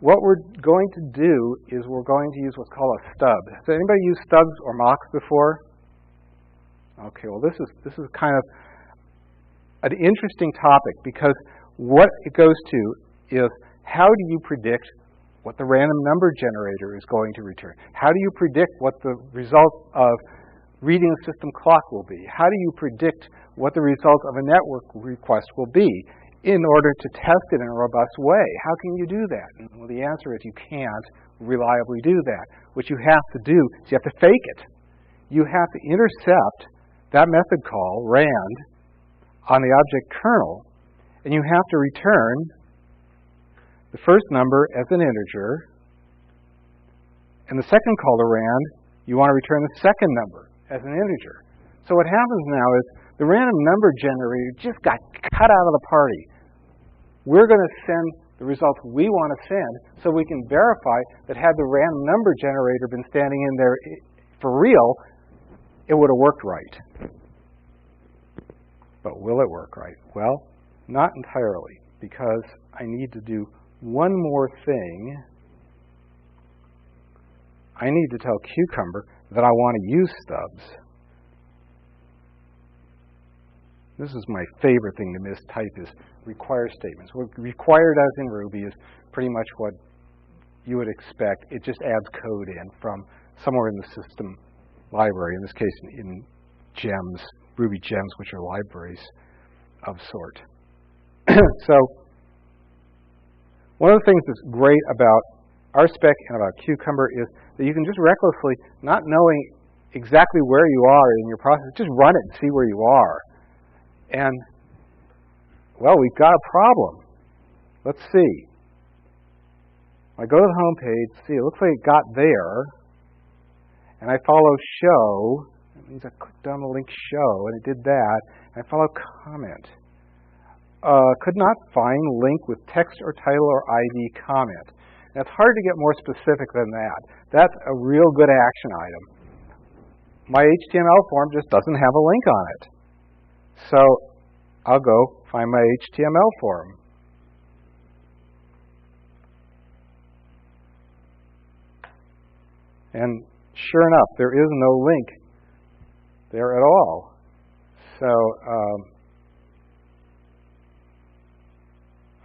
what we're going to do is we're going to use what's called a stub. Has anybody used stubs or mocks before? Okay, well this is kind of an interesting topic, because what it goes to is, how do you predict what the random number generator is going to return? How do you predict what the result of reading the system clock will be? How do you predict what the result of a network request will be in order to test it in a robust way? How can you do that? And, well, the answer is you can't reliably do that. What you have to do is you have to fake it. You have to intercept that method call, rand, on the object kernel, and you have to return the first number as an integer, and the second call to rand, you want to return the second number as an integer. So what happens now is the random number generator just got cut out of the party. We're going to send the results we want to send so we can verify that had the random number generator been standing in there for real, it would have worked right. But will it work right? Well, not entirely, because I need to do one more thing. I need to tell Cucumber that I want to use stubs. This is my favorite thing to mistype, is require statements. What require does in Ruby is pretty much what you would expect. It just adds code in from somewhere in the system library, in this case in gems, Ruby gems, which are libraries of sort. So one of the things that's great about rSpec and about Cucumber is that you can just recklessly, not knowing exactly where you are in your process, just run it and see where you are. And, well, we've got a problem. Let's see. I go to the home page, see, it looks like it got there, and I follow show. That means I clicked on the link show, and it did that. And I follow comment. Could not find link with text or title or ID comment. Now, it's hard to get more specific than that. That's a real good action item. My HTML form just doesn't have a link on it. So I'll go find my HTML form. And sure enough, there is no link there at all. So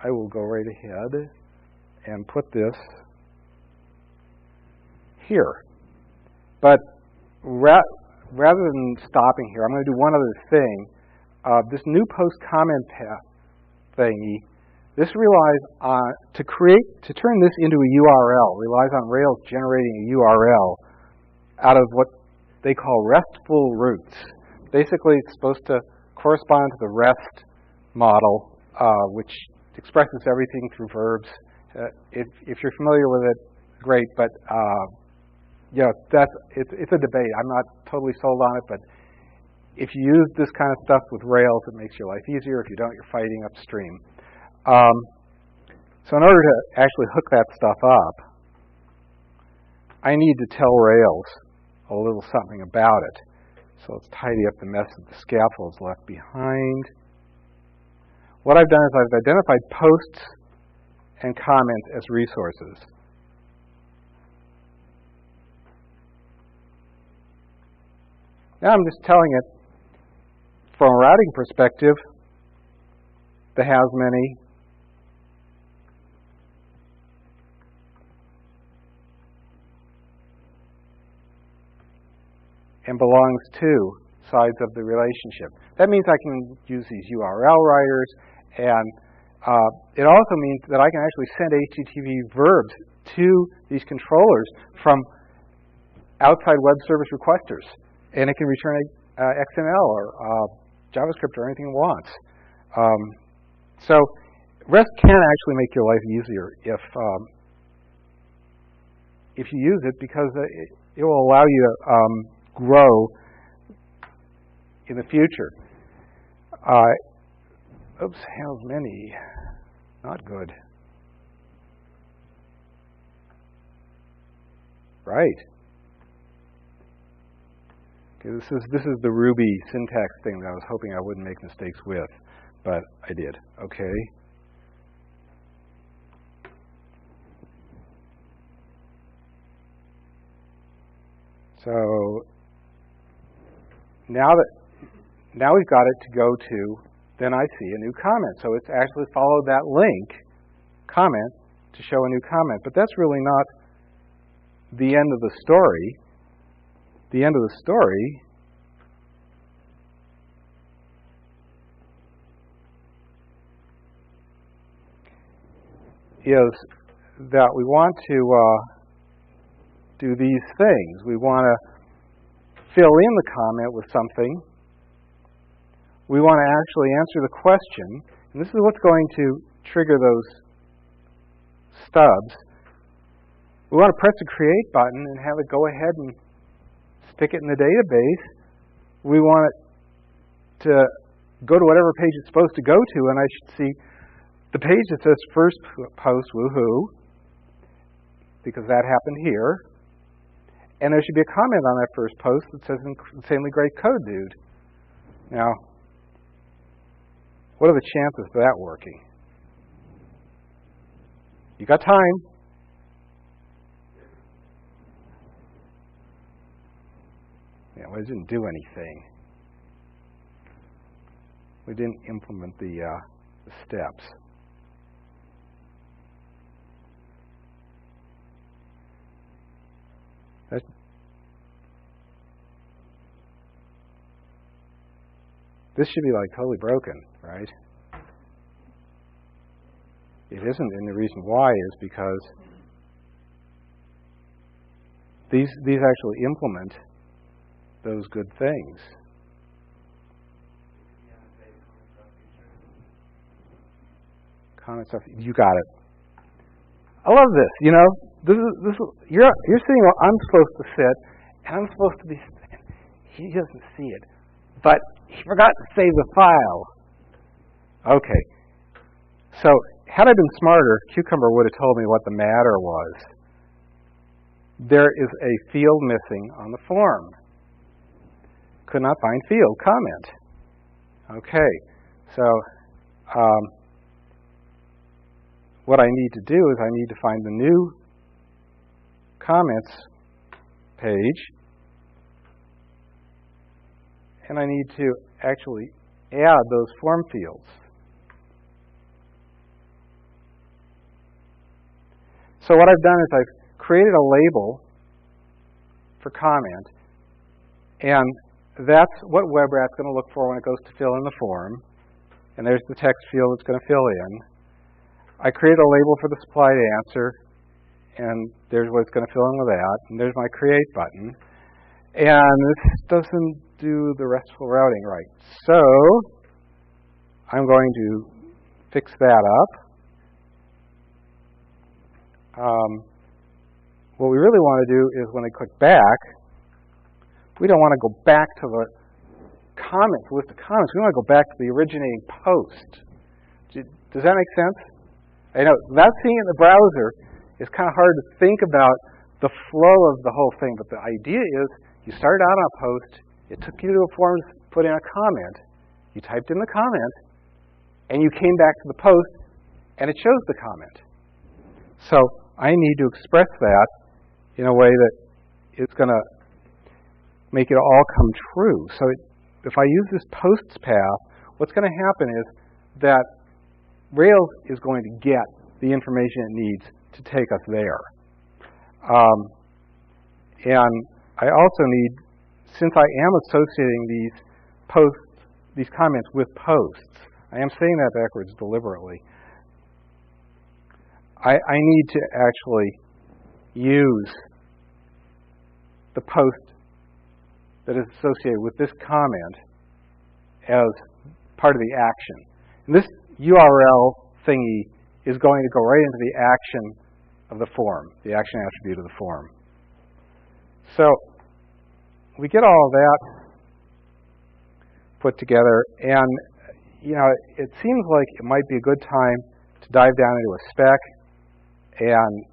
I will go right ahead and put this here. But rather than stopping here, I'm going to do one other thing. This new post comment path thingy, this relies on, to turn this into a URL, relies on Rails generating a URL out of what they call RESTful roots. Basically, it's supposed to correspond to the REST model, which expresses everything through verbs. If you're familiar with it, great, but you know, it's a debate. I'm not totally sold on it, but if you use this kind of stuff with Rails, it makes your life easier. If you don't, you're fighting upstream. So in order to actually hook that stuff up, I need to tell Rails a little something about it. So let's tidy up the mess that the scaffold's left behind. What I've done is I've identified posts and comments as resources. Now I'm just telling it, from a routing perspective, the has many, and belongs to sides of the relationship. That means I can use these URL writers, and it also means that I can actually send HTTP verbs to these controllers from outside web service requesters, and it can return XML or JavaScript or anything it wants. So REST can actually make your life easier if you use it, because it will allow you to grow in the future. Oops, has many. Not good. Right. Okay, this is the Ruby syntax thing that I was hoping I wouldn't make mistakes with, but I did. Okay. So now we've got it to go to, then I see a new comment. So it's actually followed that link, comment, to show a new comment. But that's really not the end of the story. The end of the story is that we want to do these things. We want to fill in the comment with something. We want to actually answer the question. And this is what's going to trigger those stubs. We want to press the create button and have it go ahead and stick it in the database. We want it to go to whatever page it's supposed to go to, and I should see the page that says first post, woohoo, because that happened here. And there should be a comment on that first post that says insanely great code, dude. Now, what are the chances of that working? You got time. Yeah, well, it didn't do anything. We didn't implement the steps. This should be like totally broken, right? It isn't, and the reason why is because these actually implement those good things. Comment stuff. You got it. I love this. You know, this is you're seeing where I'm supposed to sit, and I'm supposed to be. He doesn't see it, but he forgot to save the file. Okay. So had I been smarter, Cucumber would have told me what the matter was. There is a field missing on the form. Could not find field comment. Okay. So what I need to do is I need to find the new comments page, and I need to actually add those form fields. So what I've done is I've created a label for comment, and that's what WebRat's going to look for when it goes to fill in the form. And there's the text field it's going to fill in. I create a label for the supplied answer, and there's what it's going to fill in with that. And there's my create button. And this doesn't do the RESTful routing right. So I'm going to fix that up. What we really want to do is when I click back, we don't want to go back to the comments, list of comments. We want to go back to the originating post. Does that make sense? I know, without seeing it in the browser, it's kind of hard to think about the flow of the whole thing. But the idea is you started out on a post, it took you to a form to put in a comment, you typed in the comment, and you came back to the post, and it shows the comment. So I need to express that in a way that is going to make it all come true. So if I use this posts path, what's going to happen is that Rails is going to get the information it needs to take us there. And I also need, since I am associating these comments with posts, I am saying that backwards deliberately, I need to actually use the post that is associated with this comment as part of the action. And this URL thingy is going to go right into the action of the form, the action attribute of the form. So we get all of that put together, and you know, it seems like it might be a good time to dive down into a spec and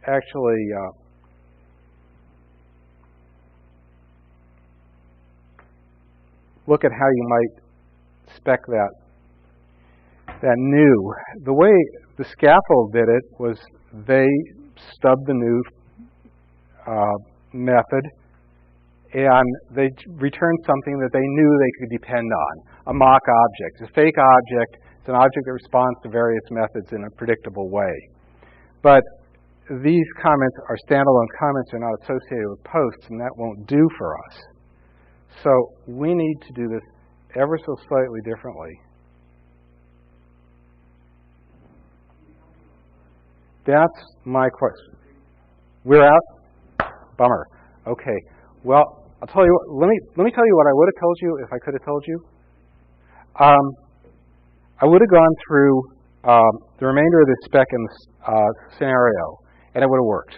actually look at how you might spec that new. The way the Scaffold did it was they stubbed the new method, and they returned something that they knew they could depend on, a mock object. A fake object is an object that responds to various methods in a predictable way. But these comments are standalone comments. They're not associated with posts, and that won't do for us. So we need to do this ever so slightly differently. That's my question. We're out? Bummer. Okay. Well, I'll tell you what, let me tell you what I would have told you if I could have told you. I would have gone through the remainder of the spec in the scenario, and it would have worked.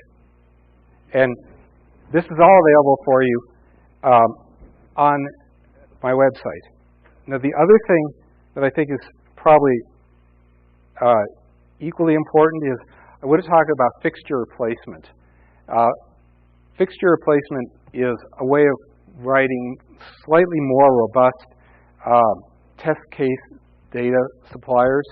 And this is all available for you on my website. Now, the other thing that I think is probably equally important is I would have talked about fixture replacement. Fixture replacement is a way of writing slightly more robust test case data suppliers.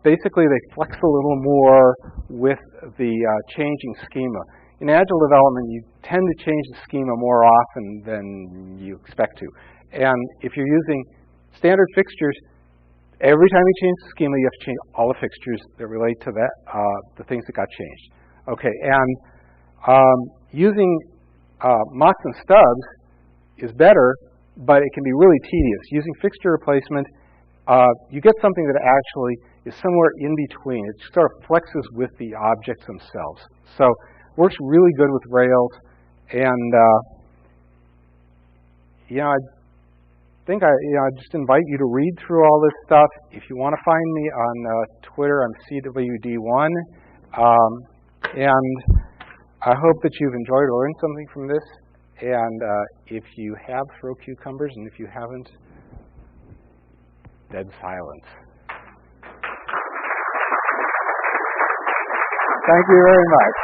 Basically, they flex a little more with the changing schema. In Agile development, you tend to change the schema more often than you expect to. And if you're using standard fixtures, every time you change the schema, you have to change all the fixtures that relate to that, the things that got changed. Okay, and using mocks and stubs is better, but it can be really tedious. Using fixture replacement, you get something that actually is somewhere in between. It sort of flexes with the objects themselves. So it works really good with Rails. And I think I just invite you to read through all this stuff. If you want to find me on Twitter, I'm CWD1. And I hope that you've enjoyed or learned something from this. And if you have, throw cucumbers. And if you haven't, dead silence. Thank you very much.